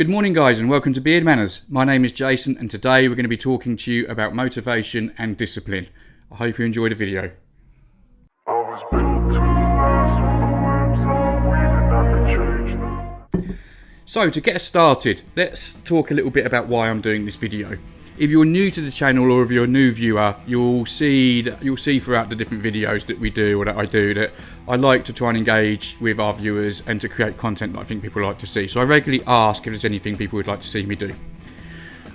Good morning, guys, and welcome to Beard Manners. My name is Jason, and today we're going to be talking to you about motivation and discipline. I hope you enjoy the video. So, to get us started, let's talk a little bit about why I'm doing this video. If you're new to the channel or if you're a new viewer, you'll see throughout the different videos that we do or that I do that I like to try and engage with our viewers and to create content that I think people like to see. So I regularly ask if there's anything people would like to see me do.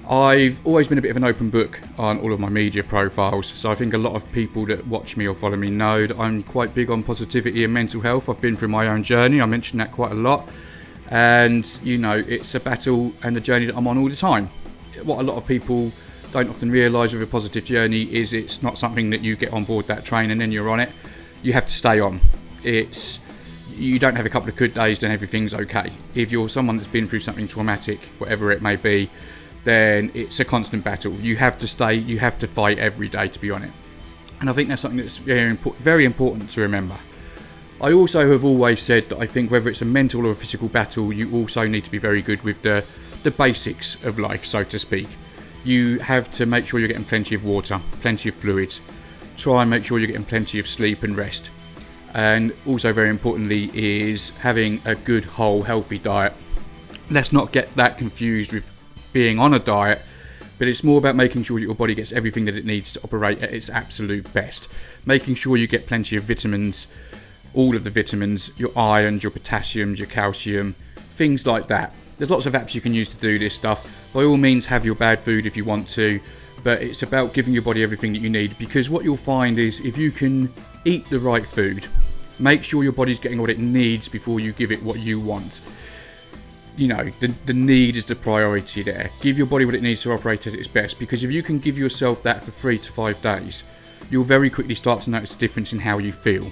I've always been a bit of an open book on all of my media profiles, so I think a lot of people that watch me or follow me know that I'm quite big on positivity and mental health. I've been through my own journey, I mention that quite a lot, and you know, it's a battle and a journey that I'm on all the time. What a lot of people don't often realise with a positive journey is it's not something that you get on board that train and then you're on it. You have to stay on. You don't have a couple of good days then everything's okay. If you're someone that's been through something traumatic, whatever it may be, then it's a constant battle. You have to stay, you have to fight every day to be on it. And I think that's something that's very important to remember. I also have always said that I think whether it's a mental or a physical battle, you also need to be very good with the basics of life, so to speak. You have to make sure you're getting plenty of water, plenty of fluids. Try and make sure you're getting plenty of sleep and rest. And also very importantly is having a good, whole, healthy diet. Let's not get that confused with being on a diet, but it's more about making sure that your body gets everything that it needs to operate at its absolute best. Making sure you get plenty of vitamins, all of the vitamins, your iron, your potassium, your calcium, things like that. There's lots of apps you can use to do this stuff. By all means, have your bad food if you want to, but it's about giving your body everything that you need, because what you'll find is if you can eat the right food, make sure your body's getting what it needs before you give it what you want. You know, the need is the priority there. Give your body what it needs to operate at its best, because if you can give yourself that for 3 to 5 days, you'll very quickly start to notice the difference in how you feel.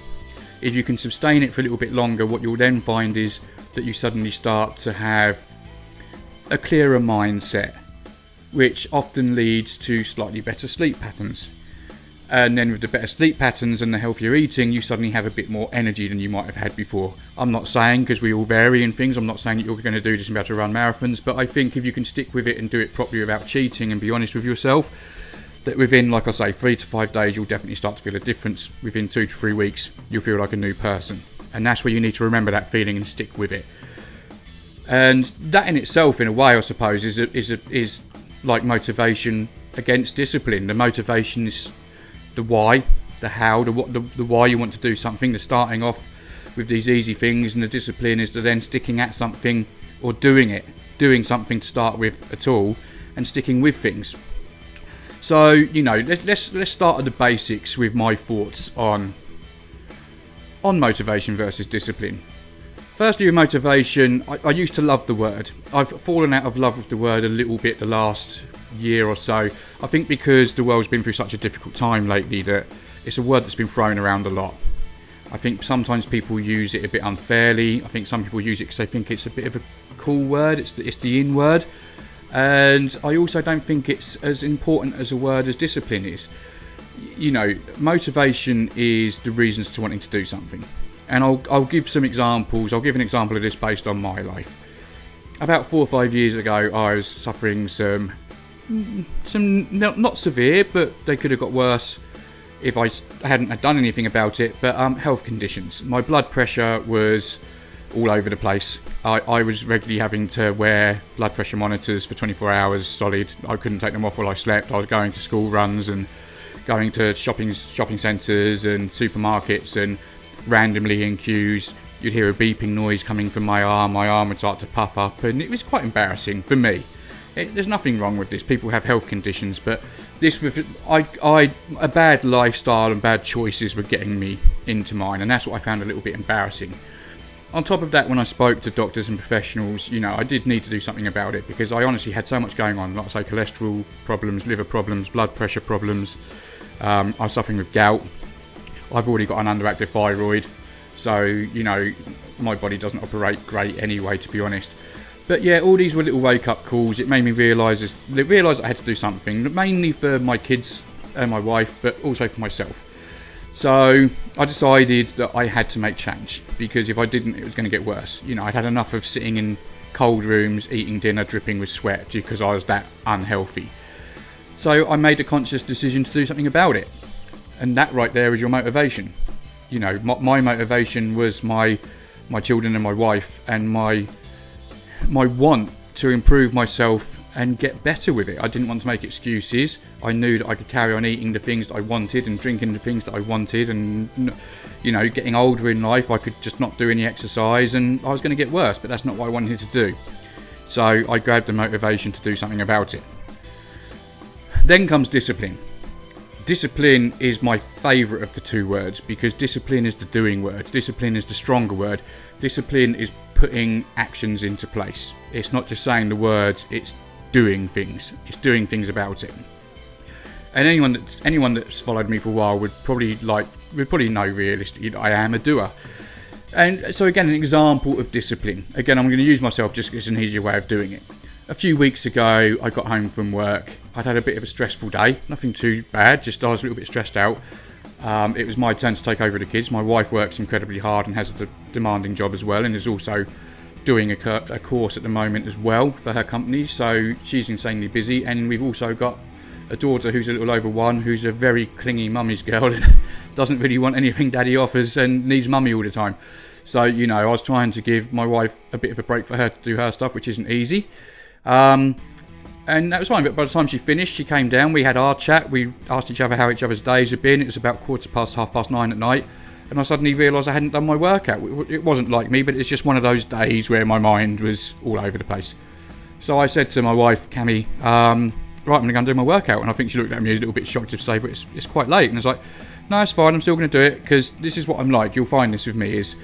If you can sustain it for a little bit longer, what you'll then find is that you suddenly start to have a clearer mindset, which often leads to slightly better sleep patterns. And then with the better sleep patterns and the healthier eating, you suddenly have a bit more energy than you might have had before. I'm not saying, because we all vary in things, I'm not saying that you're going to do this and be able to run marathons, but I think if you can stick with it and do it properly without cheating and be honest with yourself, that within, like I say, 3 to 5 days, you'll definitely start to feel a difference. Within 2 to 3 weeks, you'll feel like a new person. And that's where you need to remember that feeling and stick with it. And that in itself, in a way, I suppose, is like motivation against discipline. The motivation is the why, the how, the why you want to do something, the starting off with these easy things, and the discipline is the then sticking at something or doing something to start with at all, and sticking with things. So, you know, let's start at the basics with my thoughts on motivation versus discipline. Firstly, with motivation, I used to love the word. I've fallen out of love with the word a little bit the last year or so. I think because the world's been through such a difficult time lately that it's a word that's been thrown around a lot. I think sometimes people use it a bit unfairly. I think some people use it because they think it's a bit of a cool word. It's the in word. And I also don't think it's as important as a word as discipline is. You know, motivation is the reasons to wanting to do something. And I'll give some examples. I'll give an example of this based on my life. About 4 or 5 years ago, I was suffering some not severe, but they could have got worse if I hadn't done anything about it, but health conditions. My blood pressure was all over the place. I was regularly having to wear blood pressure monitors for 24 hours solid. I couldn't take them off while I slept. I was going to school runs and going to shopping centres and supermarkets, and randomly in queues, you'd hear a beeping noise coming from my arm would start to puff up, and it was quite embarrassing for me. There's nothing wrong with this, people have health conditions, but this was, a bad lifestyle and bad choices were getting me into mine, and that's what I found a little bit embarrassing. On top of that, when I spoke to doctors and professionals, you know, I did need to do something about it, because I honestly had so much going on, like I say, cholesterol problems, liver problems, blood pressure problems. I was suffering with gout. I've already got an underactive thyroid, so, you know, my body doesn't operate great anyway, to be honest. But yeah, all these were little wake-up calls. It made me realise I had to do something, mainly for my kids and my wife, but also for myself. So I decided that I had to make change, because if I didn't, it was going to get worse. You know, I'd had enough of sitting in cold rooms, eating dinner, dripping with sweat because I was that unhealthy. So I made a conscious decision to do something about it. And that right there is your motivation. You know, my motivation was my children and my wife, and my want to improve myself and get better with it. I didn't want to make excuses. I knew that I could carry on eating the things that I wanted and drinking the things that I wanted, and, you know, getting older in life, I could just not do any exercise and I was going to get worse, but that's not what I wanted to do. So I grabbed the motivation to do something about it. Then comes discipline. Discipline is my favourite of the two words, because discipline is the doing word. Discipline is the stronger word. Discipline is putting actions into place. It's not just saying the words, it's doing things. It's doing things about it. And anyone that's followed me for a while would probably know realistically that I am a doer. And so again, an example of discipline. Again, I'm going to use myself just because it's an easier way of doing it. A few weeks ago, I got home from work. I'd had a bit of a stressful day. Nothing too bad, just I was a little bit stressed out. It was my turn to take over the kids. My wife works incredibly hard and has a demanding job as well, and is also doing a course at the moment as well for her company. So she's insanely busy, and we've also got a daughter who's a little over 1, who's a very clingy mummy's girl and doesn't really want anything daddy offers and needs mummy all the time. So, you know, I was trying to give my wife a bit of a break for her to do her stuff, which isn't easy. And that was fine, but by the time she finished, she came down, we had our chat, we asked each other how each other's days had been. It was about 9:15 at night, and I suddenly realised I hadn't done my workout. It wasn't like me, but it's just one of those days where my mind was all over the place. So I said to my wife, Cammy, right, I'm going to go and do my workout. And I think she looked at me a little bit shocked to say, but it's quite late. And I was like, no, it's fine, I'm still going to do it, because this is what I'm like. You'll find this with me is,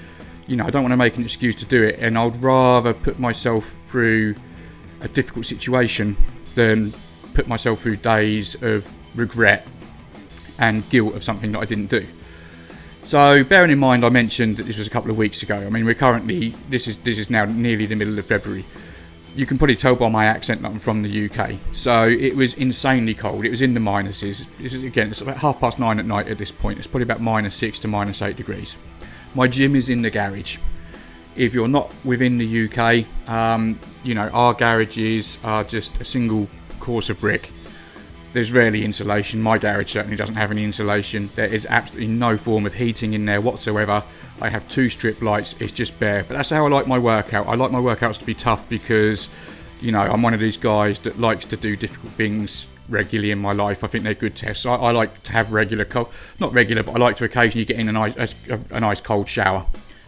you know, I don't want to make an excuse to do it, and I'd rather put myself through a difficult situation than put myself through days of regret and guilt of something that I didn't do. So bearing in mind, I mentioned that this was a couple of weeks ago. I mean, we're currently, this is now nearly the middle of February. You can probably tell by my accent that I'm from the UK. So it was insanely cold. It was in the minuses. It's about 9:30 at night at this point. It's probably about -6 to -8 degrees. My gym is in the garage. If you're not within the UK, you know, our garages are just a single course of brick. There's rarely insulation. My garage certainly doesn't have any insulation. There is absolutely no form of heating in there whatsoever. I have 2 strip lights. It's just bare. But that's how I like my workout. I like my workouts to be tough because, you know, I'm one of these guys that likes to do difficult things regularly in my life. I think they're good tests. I like to have not regular, but I like to occasionally get in a nice cold shower.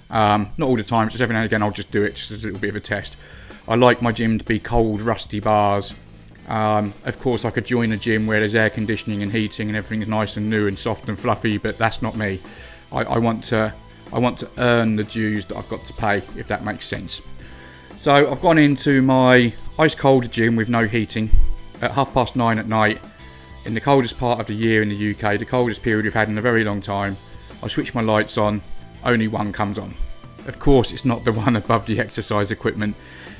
Not all the time, just every now and again I'll just do it, just as a little bit of a test. I like my gym to be cold, rusty bars. Of course, I could join a gym where there's air conditioning and heating and everything is nice and new and soft and fluffy, but that's not me. I want to earn the dues that I've got to pay, if that makes sense. So I've gone into my ice cold gym with no heating at 9:30 at night, in the coldest part of the year in the UK, the coldest period we've had in a very long time. I switch my lights on, only one comes on. Of course, it's not the one above the exercise equipment.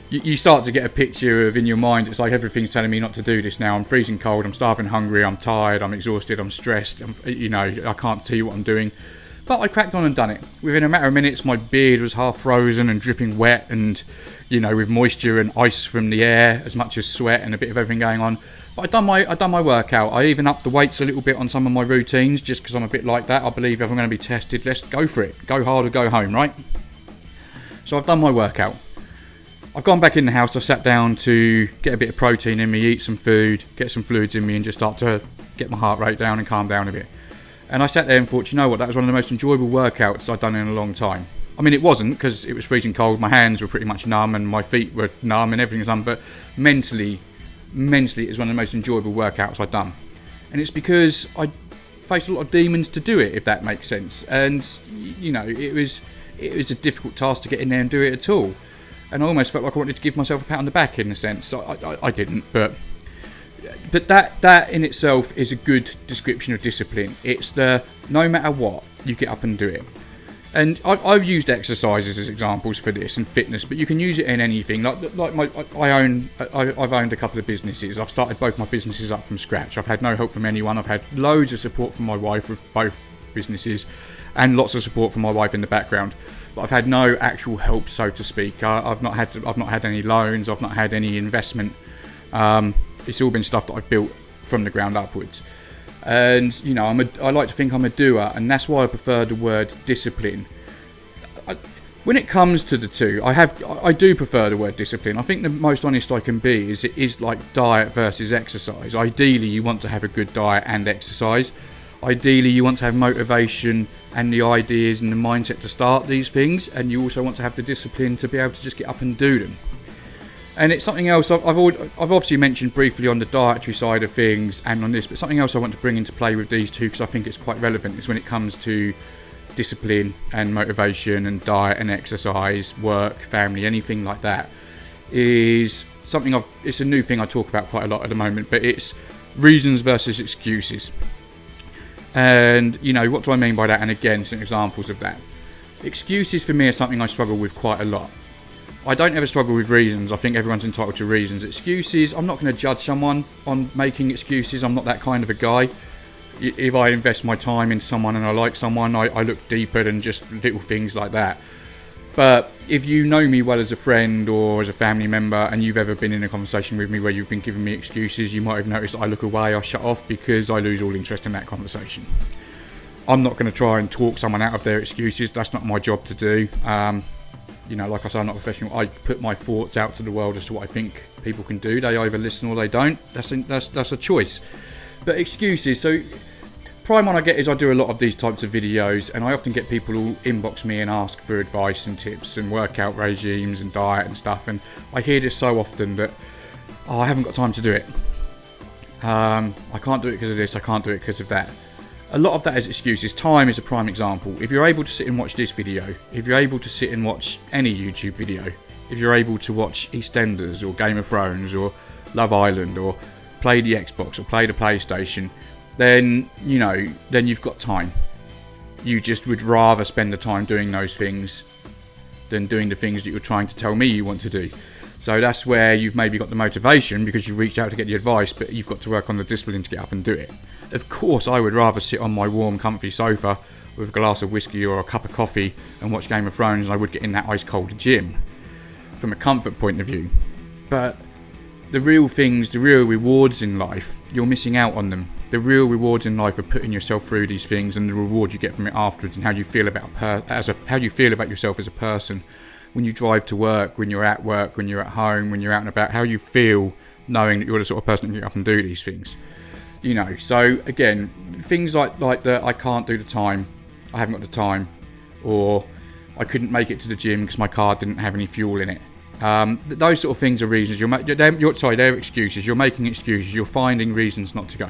You start to get a picture of, in your mind, it's like everything's telling me not to do this now. I'm freezing cold, I'm starving hungry, I'm tired, I'm exhausted, I'm stressed, I can't see what I'm doing. But I cracked on and done it. Within a matter of minutes, my beard was half frozen and dripping wet and, with moisture and ice from the air, as much as sweat and a bit of everything going on. But I'd done my workout. I even upped the weights a little bit on some of my routines, just because I'm a bit like that. I believe if I'm going to be tested, let's go for it. Go hard or go home, right? So I've done my workout. I've gone back in the house. I sat down to get a bit of protein in me, eat some food, get some fluids in me, and just start to get my heart rate down and calm down a bit. And I sat there and thought, you know what, that was one of the most enjoyable workouts I'd done in a long time. I mean, it wasn't, because it was freezing cold. My hands were pretty much numb and my feet were numb and everything was numb. But mentally, it was one of the most enjoyable workouts I'd done. And it's because I faced a lot of demons to do it, if that makes sense. And, it was a difficult task to get in there and do it at all. And I almost felt like I wanted to give myself a pat on the back in a sense. I didn't, but that in itself is a good description of discipline. It's no matter what, you get up and do it. And I've used exercises as examples for this and fitness, but you can use it in anything. I've owned a couple of businesses. I've started both my businesses up from scratch. I've had no help from anyone. I've had loads of support from my wife with both businesses, and lots of support from my wife in the background. but I've had no actual help, so to speak. I've not had any loans. I've not had any investment. It's all been stuff that I've built from the ground upwards. And you know, I like to think I'm a doer, and that's why I prefer the word discipline. When it comes to the two, I do prefer the word discipline. I think the most honest I can be is it is like diet versus exercise. Ideally, you want to have a good diet and exercise. Ideally, you want to have motivation and the ideas and the mindset to start these things, and you also want to have the discipline to be able to just get up and do them. And it's something else I've obviously mentioned briefly on the dietary side of things and on this, but something else I want to bring into play with these two, because I think it's quite relevant, is when it comes to discipline and motivation and diet and exercise, work, family, anything like that, is something it's a new thing I talk about quite a lot at the moment, but it's reasons versus excuses. And you know, what do I mean by that? And again, some examples of that. Excuses for me are something I struggle with quite a lot. I don't ever struggle with reasons. I think everyone's entitled to reasons. Excuses, I'm not going to judge someone on making excuses. I'm not that kind of a guy. If I invest my time in someone and I like someone, I look deeper than just little things like that. But if you know me well as a friend or as a family member, and you've ever been in a conversation with me where you've been giving me excuses, you might have noticed that I look away, I shut off, because I lose all interest in that conversation. I'm not going to try and talk someone out of their excuses. That's not my job to do. You know, like I say, I'm not a professional. I put my thoughts out to the world as to what I think people can do. They either listen or they don't. That's a choice. But excuses. So prime one I get is I do a lot of these types of videos, and I often get people who inbox me and ask for advice and tips and workout regimes and diet and stuff. And I hear this so often that, I haven't got time to do it. I can't do it because of this. I can't do it because of that. A lot of that is excuses. Time is a prime example. If you're able to sit and watch this video, if you're able to sit and watch any YouTube video, if you're able to watch EastEnders or Game of Thrones or Love Island or play the Xbox or play the PlayStation, then, you know, then you've got time. You just would rather spend the time doing those things than doing the things that you're trying to tell me you want to do. So that's where you've maybe got the motivation because you've reached out to get the advice, but you've got to work on the discipline to get up and do it. Of course, I would rather sit on my warm, comfy sofa with a glass of whiskey or a cup of coffee and watch Game of Thrones than I would get in that ice-cold gym from a comfort point of view. But the real things, the real rewards in life, you're missing out on them. The real rewards in life are putting yourself through these things and the reward you get from it afterwards, and how you feel about how you feel about yourself as a person when you drive to work, when you're at work, when you're at home, when you're out and about, how you feel knowing that you're the sort of person that can get up and do these things. You know, so again, things like the I can't do the time, I haven't got the time, or I couldn't make it to the gym because my car didn't have any fuel in it. Those sort of things are reasons. They're excuses. You're making excuses. You're finding reasons not to go.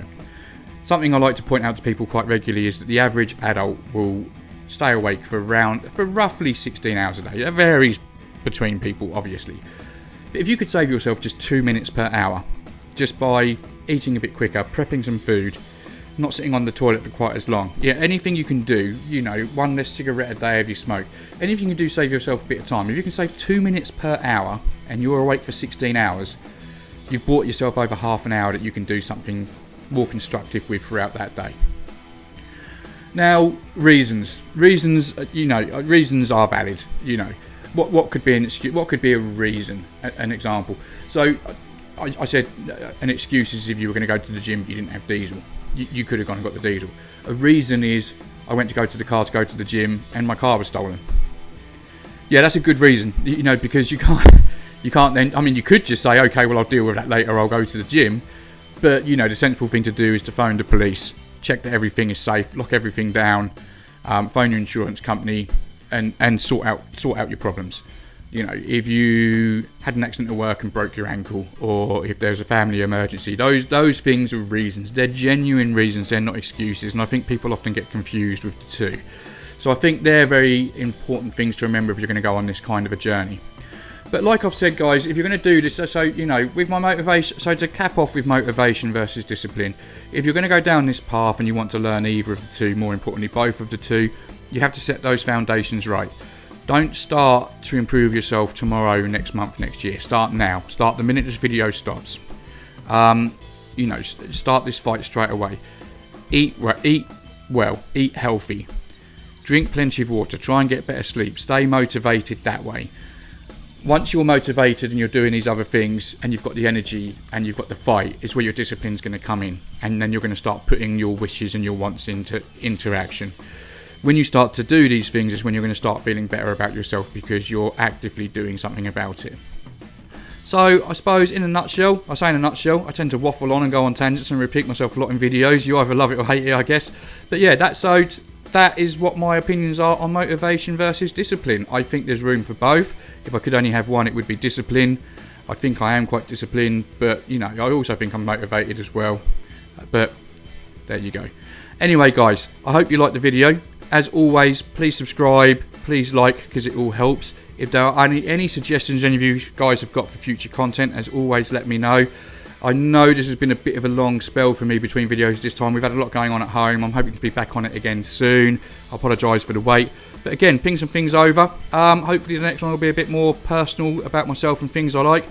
Something I like to point out to people quite regularly is that the average adult will stay awake for roughly 16 hours a day. It varies between people, obviously. But if you could save yourself just 2 minutes per hour, just by eating a bit quicker, prepping some food, not sitting on the toilet for quite as long. Yeah, anything you can do, you know, one less cigarette a day if you smoke. Anything you can do, save yourself a bit of time. If you can save 2 minutes per hour and you're awake for 16 hours, you've bought yourself over half an hour that you can do something more constructive with throughout that day. Now, reasons, you know, reasons are valid. You know, what could be an excuse? What could be a reason? An example. So, I said an excuse is if you were going to go to the gym, you didn't have diesel. You could have gone and got the diesel. A reason is I went to go to the car to go to the gym and my car was stolen. Yeah, that's a good reason. You know, because you can't then. I mean, you could just say, okay, well, I'll deal with that later. I'll go to the gym. But you know, the sensible thing to do is to phone the police, check that everything is safe, lock everything down, phone your insurance company, and sort out your problems. You know, if you had an accident at work and broke your ankle, or if there's a family emergency, those things are reasons. They're genuine reasons. They're not excuses. And I think people often get confused with the two. So I think they're very important things to remember if you're going to go on this kind of a journey. But like I've said, guys, if you're going to do this, so you know, with my motivation, so to cap off with motivation versus discipline, if you're going to go down this path and you want to learn either of the two, more importantly, both of the two, you have to set those foundations right. Don't start to improve yourself tomorrow, next month, next year. Start now. Start the minute this video stops. You know, start this fight straight away. Eat well, eat healthy. Drink plenty of water. Try and get better sleep. Stay motivated that way. Once you're motivated and you're doing these other things and you've got the energy and you've got the fight, is where your discipline's going to come in, and then you're going to start putting your wishes and your wants into action. When you start to do these things is when you're going to start feeling better about yourself, because you're actively doing something about it. So I suppose in a nutshell, I tend to waffle on and go on tangents and repeat myself a lot in videos. You either love it or hate it, I guess. But yeah, that is what my opinions are on motivation versus discipline. I think there's room for both. If I could only have one, it would be discipline. I think I am quite disciplined, but you know, I also think I'm motivated as well. But there you go. Anyway, guys, I hope you liked the video. As always, please subscribe, please like, because it all helps. If there are any suggestions any of you guys have got for future content, as always, let me know. I know this has been a bit of a long spell for me between videos this time. We've had a lot going on at home. I'm hoping to be back on it again soon. I apologise for the wait. But again, ping some things over. Hopefully the next one will be a bit more personal about myself and things I like.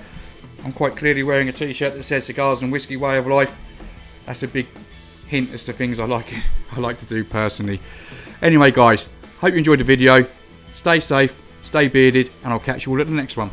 I'm quite clearly wearing a t-shirt that says Cigars and Whiskey Way of Life. That's a big hint as to things I like to do personally. Anyway, guys, hope you enjoyed the video. Stay safe, stay bearded, and I'll catch you all at the next one.